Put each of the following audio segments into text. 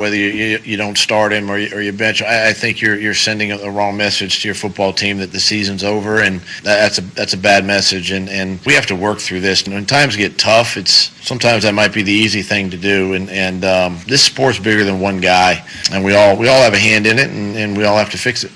whether you don't start him or you bench. I think you're sending a wrong message to your football team that the season's over, and that's a bad message. And we have to work through this. And when times get tough, sometimes that might be the easy thing to do. And this sport's bigger than one guy, and we all have a hand in it, and we all have to fix it.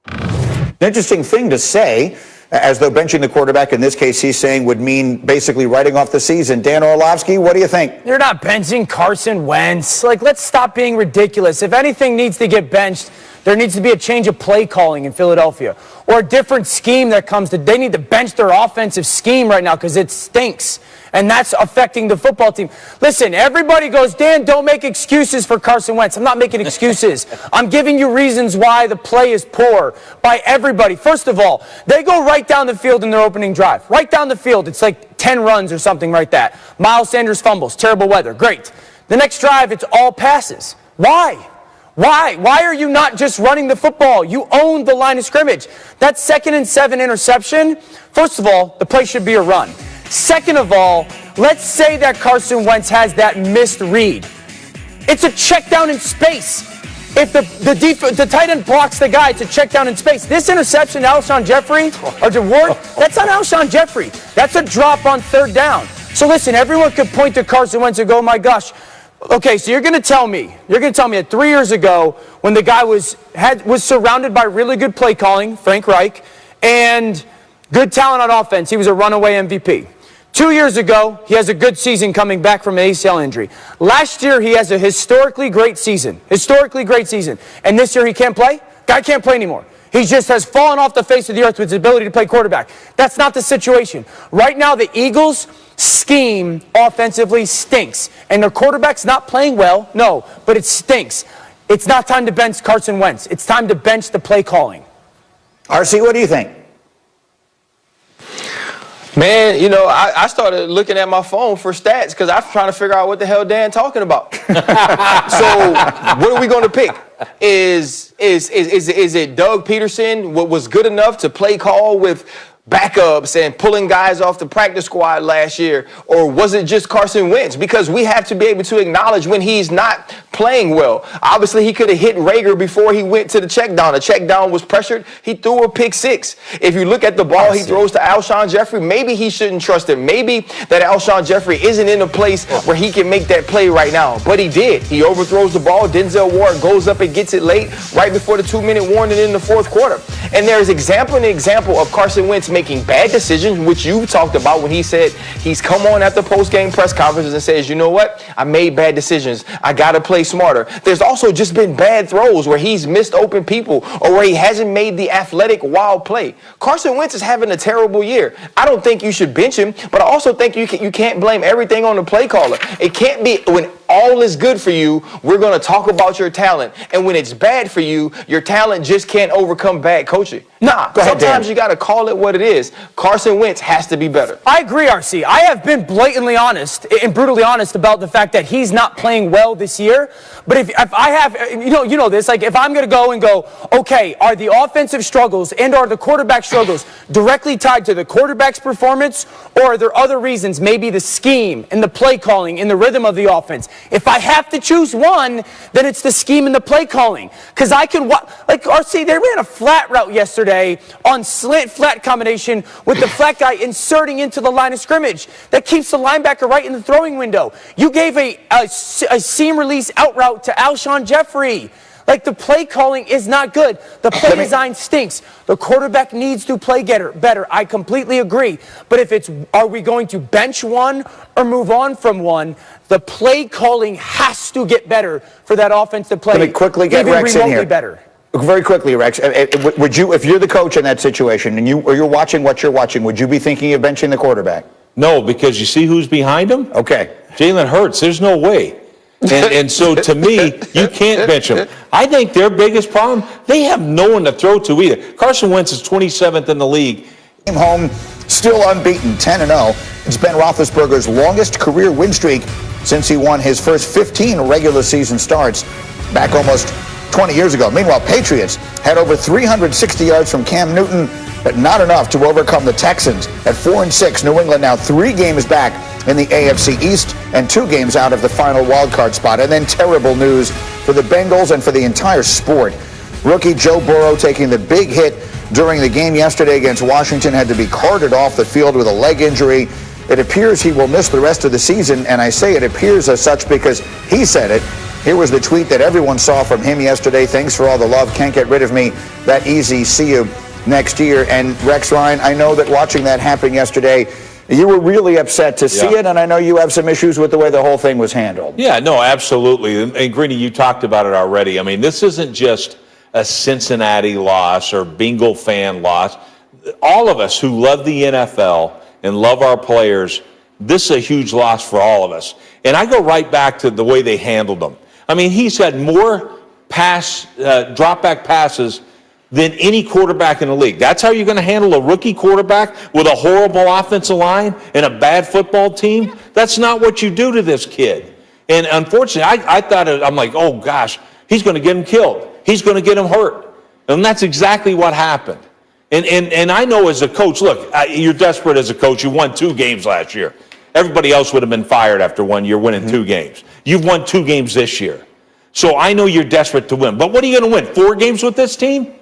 An interesting thing to say, as though benching the quarterback, in this case he's saying, would mean basically writing off the season. Dan Orlovsky, what do you think? You're not benching Carson Wentz. Let's stop being ridiculous. If anything needs to get benched, there needs to be a change of play calling in Philadelphia, or a different scheme that comes to. They need to bench their offensive scheme right now because it stinks, and that's affecting the football team. Listen, everybody goes, Dan, don't make excuses for Carson Wentz. I'm not making excuses. I'm giving you reasons why the play is poor by everybody. First of all, they go right down the field in their opening drive. Right down the field. It's like 10 runs or something like that. Miles Sanders fumbles. Terrible weather. Great. The next drive, it's all passes. Why? Why are you not just running the football? You own the line of scrimmage. That 2nd and 7 interception, first of all, the play should be a run. Second of all, let's say that Carson Wentz has that missed read. It's a check down in space. If the tight end blocks the guy, it's a check down in space. This interception to Alshon Jeffrey, or to Ward, that's on Alshon Jeffrey. That's a drop on 3rd down. So listen, everyone could point to Carson Wentz and go, oh my gosh. Okay, so you're going to tell me that 3 years ago, when the guy was surrounded by really good play calling, Frank Reich, and good talent on offense, he was a runaway MVP. 2 years ago, he has a good season coming back from an ACL injury. Last year, he has a historically great season. And this year, he can't play? Guy can't play anymore. He just has fallen off the face of the earth with his ability to play quarterback. That's not the situation. Right now, the Eagles' scheme offensively stinks. And their quarterback's not playing well, no, but it stinks. It's not time to bench Carson Wentz. It's time to bench the play calling. RC, what do you think? Man, I started looking at my phone for stats because I'm trying to figure out what the hell Dan talking about. So what are we going to pick? Is it Doug Peterson was good enough to play call with backups and pulling guys off the practice squad last year? Or was it just Carson Wentz? Because we have to be able to acknowledge when he's not playing well. Obviously, he could have hit Rager before he went to the check down. The check down was pressured. He threw a pick 6. If you look at the ball he throws to Alshon Jeffrey, maybe he shouldn't trust him. Maybe that Alshon Jeffrey isn't in a place where he can make that play right now. But he did. He overthrows the ball. Denzel Ward goes up and gets it late, right before the 2-minute warning in the 4th quarter. And there's example of Carson Wentz making bad decisions, which you talked about when he said he's come on at the post-game press conferences and says, you know what? I made bad decisions. I got to play smarter. There's also just been bad throws where he's missed open people or where he hasn't made the athletic wild play. Carson Wentz is having a terrible year. I don't think you should bench him, but I also think you can't blame everything on the play caller. It can't be when all is good for you, we're going to talk about your talent. And when it's bad for you, your talent just can't overcome bad coaching. Nah, sometimes you got to call it what it is. Carson Wentz has to be better. I agree, RC. I have been blatantly honest and brutally honest about the fact that he's not playing well this year. But if I have, you know this, like if I'm going to go, okay, are the offensive struggles and are the quarterback struggles directly tied to the quarterback's performance, or are there other reasons, maybe the scheme and the play calling and the rhythm of the offense? If I have to choose one, then it's the scheme and the play calling. Because I can, like RC, they ran a flat route yesterday on slant flat combination with the flat guy inserting into the line of scrimmage. That keeps the linebacker right in the throwing window. You gave a seam release out route to Alshon Jeffrey. Like, the play calling is not good. The play design stinks. The quarterback needs to play better. I completely agree. But if it's, are we going to bench one or move on from one, the play calling has to get better for that offense to play. Let me quickly get Rex in here. Better. Very quickly, Rex. Would you, if you're the coach in that situation and you're watching what you're watching, would you be thinking of benching the quarterback? No, because you see who's behind him? Okay. Jalen Hurts, there's no way. And so, to me, you can't bench him. I think their biggest problem, they have no one to throw to either. Carson Wentz is 27th in the league. Came home still unbeaten, 10-0. It's Ben Roethlisberger's longest career win streak since he won his first 15 regular season starts back almost 20 years ago. Meanwhile, Patriots had over 360 yards from Cam Newton, but not enough to overcome the Texans. At 4-6, New England now 3 games back in the AFC East and 2 games out of the final wild card spot. And then terrible news for the Bengals and for the entire sport. Rookie Joe Burrow taking the big hit during the game yesterday against Washington, had to be carted off the field with a leg injury. It appears he will miss the rest of the season, and I say it appears as such because he said it. Here was the tweet that everyone saw from him yesterday. Thanks for all the love. Can't get rid of me that easy. See you next year. And Rex Ryan, I know that watching that happen yesterday, you were really upset to see it, and I know you have some issues with the way the whole thing was handled. Yeah, no, absolutely. And Greeny, you talked about it already. I mean, this isn't just a Cincinnati loss or Bengal fan loss. All of us who love the NFL and love our players, this is a huge loss for all of us. And I go right back to the way they handled them. I mean, he's had more drop back passes than any quarterback in the league. That's how you're going to handle a rookie quarterback with a horrible offensive line and a bad football team? That's not what you do to this kid. And unfortunately, I thought, I'm like, oh gosh, he's going to get him killed. He's going to get him hurt. And that's exactly what happened. And I know as a coach, look, you're desperate as a coach. You won 2 games last year. Everybody else would have been fired after 1 year winning 2 games. You've won 2 games this year. So I know you're desperate to win. But what are you going to win? 4 games with this team?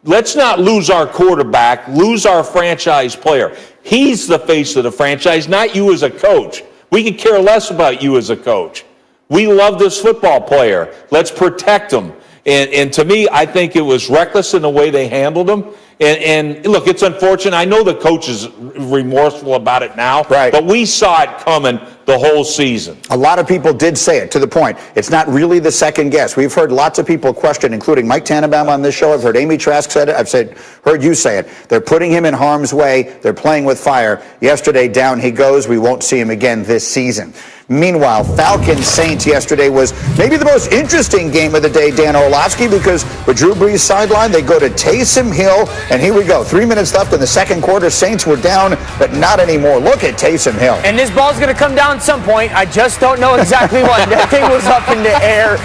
Let's not lose our quarterback, lose our franchise player. He's the face of the franchise, not you as a coach. We could care less about you as a coach. We love this football player. Let's protect him. And to me, I think it was reckless in the way they handled him. And look, it's unfortunate. I know the coach is remorseful about it now, right, but we saw it coming the whole season. A lot of people did say it, to the point. It's not really the second guess. We've heard lots of people question, including Mike Tannenbaum on this show. I've heard Amy Trask said it. Heard you say it. They're putting him in harm's way. They're playing with fire. Yesterday, down he goes. We won't see him again this season. Meanwhile, Falcons-Saints yesterday was maybe the most interesting game of the day, Dan Orlovsky, because with Drew Brees sideline, they go to Taysom Hill, and here we go. 3 minutes left in the second quarter. Saints were down, but not anymore. Look at Taysom Hill. And this ball's going to come down at some point. I just don't know exactly when. That thing was up in the air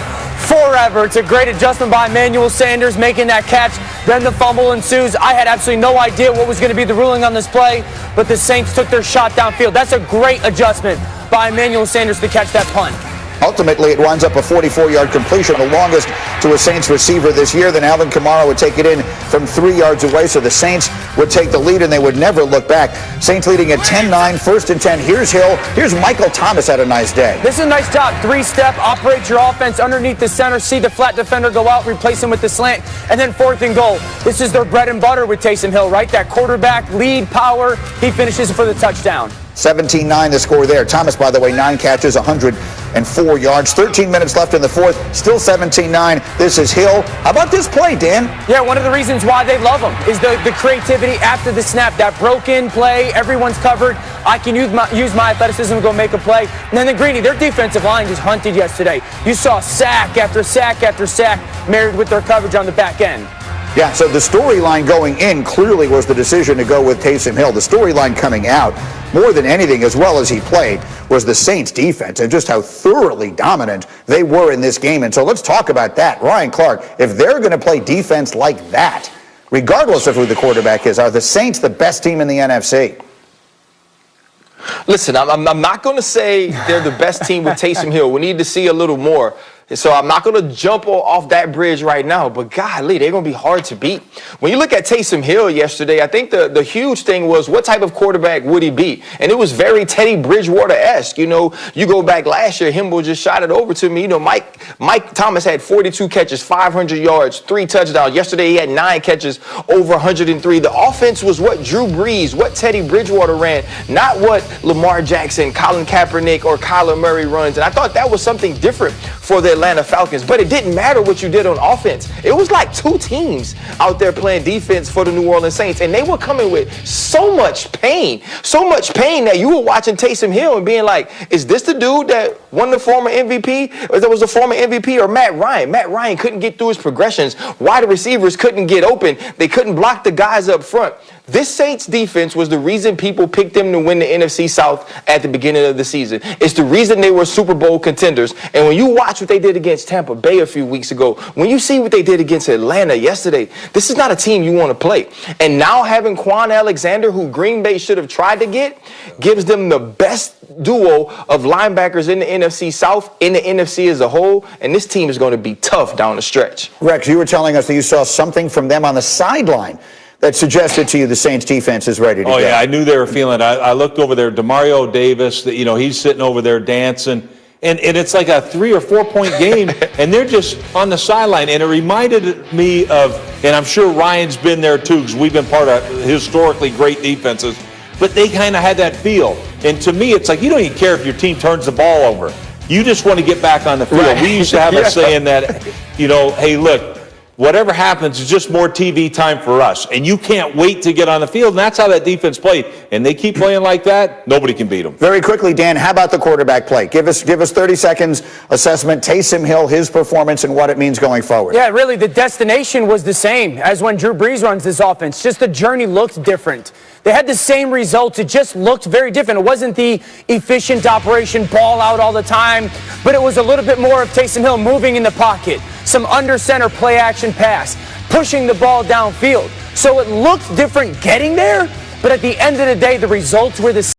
forever. It's a great adjustment by Emmanuel Sanders making that catch. Then the fumble ensues. I had absolutely no idea what was going to be the ruling on this play, but the Saints took their shot downfield. That's a great adjustment by Emmanuel Sanders to catch that punt. Ultimately, it winds up a 44-yard completion, the longest to a Saints receiver this year. Then Alvin Kamara would take it in from 3 yards away, so the Saints would take the lead, and they would never look back. Saints leading at 10-9, 1st and 10. Here's Hill. Here's Michael Thomas had a nice day. This is a nice job. 3-step, operate your offense underneath the center, see the flat defender go out, replace him with the slant, and then 4th and goal. This is their bread and butter with Taysom Hill, right? That quarterback lead power. He finishes for the touchdown. 17-9 the score there. Thomas, by the way, 9 catches, 104 yards. 13 minutes left in the fourth. Still 17-9. This is Hill. How about this play, Dan? Yeah, one of the reasons why they love him is the creativity after the snap. That broken play, everyone's covered. I can use my athleticism to go make a play. And then the Greeny, their defensive line just hunted yesterday. You saw sack after sack after sack married with their coverage on the back end. Yeah, so the storyline going in clearly was the decision to go with Taysom Hill. The storyline coming out, more than anything, as well as he played, was the Saints' defense and just how thoroughly dominant they were in this game. And so let's talk about that. Ryan Clark, if they're going to play defense like that, regardless of who the quarterback is, are the Saints the best team in the NFC? Listen, I'm not going to say they're the best team with Taysom Hill. We need to see a little more. So I'm not going to jump off that bridge right now, but golly, they're going to be hard to beat. When you look at Taysom Hill yesterday, I think the huge thing was what type of quarterback would he be? And it was very Teddy Bridgewater-esque. You know, you go back last year, Himbo just shot it over to me. You know, Mike Thomas had 42 catches, 500 yards, 3 touchdowns. Yesterday he had 9 catches, over 103. The offense was what Drew Brees, what Teddy Bridgewater ran, not what Lamar Jackson, Colin Kaepernick, or Kyler Murray runs. And I thought that was something different for the Atlanta Falcons, but it didn't matter what you did on offense. It was like 2 teams out there playing defense for the New Orleans Saints, and they were coming with so much pain that you were watching Taysom Hill and being like, is this the dude that won the former MVP? Or that was the former MVP, or Matt Ryan? Matt Ryan couldn't get through his progressions. Wide receivers couldn't get open. They couldn't block the guys up front. This Saints defense was the reason people picked them to win the NFC South at the beginning of the season. It's the reason they were Super Bowl contenders. And when you watch what they did against Tampa Bay a few weeks ago, when you see what they did against Atlanta yesterday, this is not a team you want to play. And now having Quan Alexander, who Green Bay should have tried to get, gives them the best duo of linebackers in the NFC South, in the NFC as a whole. And this team is going to be tough down the stretch. Rex, you were telling us that you saw something from them on the sideline that suggested to you the Saints defense is ready to go. Oh, yeah, I knew they were feeling it. I looked over there, Demario Davis, he's sitting over there dancing. And it's like a 3 or 4 point game, and they're just on the sideline. And it reminded me of, and I'm sure Ryan's been there too, because we've been part of historically great defenses, but they kind of had that feel. And to me, it's like you don't even care if your team turns the ball over. You just want to get back on the field. Right. We used to have a saying that, hey, look, whatever happens is just more TV time for us. And you can't wait to get on the field. And that's how that defense played. And they keep playing like that, nobody can beat them. Very quickly, Dan, how about the quarterback play? Give us 30 seconds assessment, Taysom Hill, his performance, and what it means going forward. Yeah, really, the destination was the same as when Drew Brees runs this offense. Just the journey looked different. They had the same results. It just looked very different. It wasn't the efficient operation, ball out all the time, but it was a little bit more of Taysom Hill moving in the pocket, some under center play action pass, pushing the ball downfield. So it looked different getting there, but at the end of the day, the results were the same.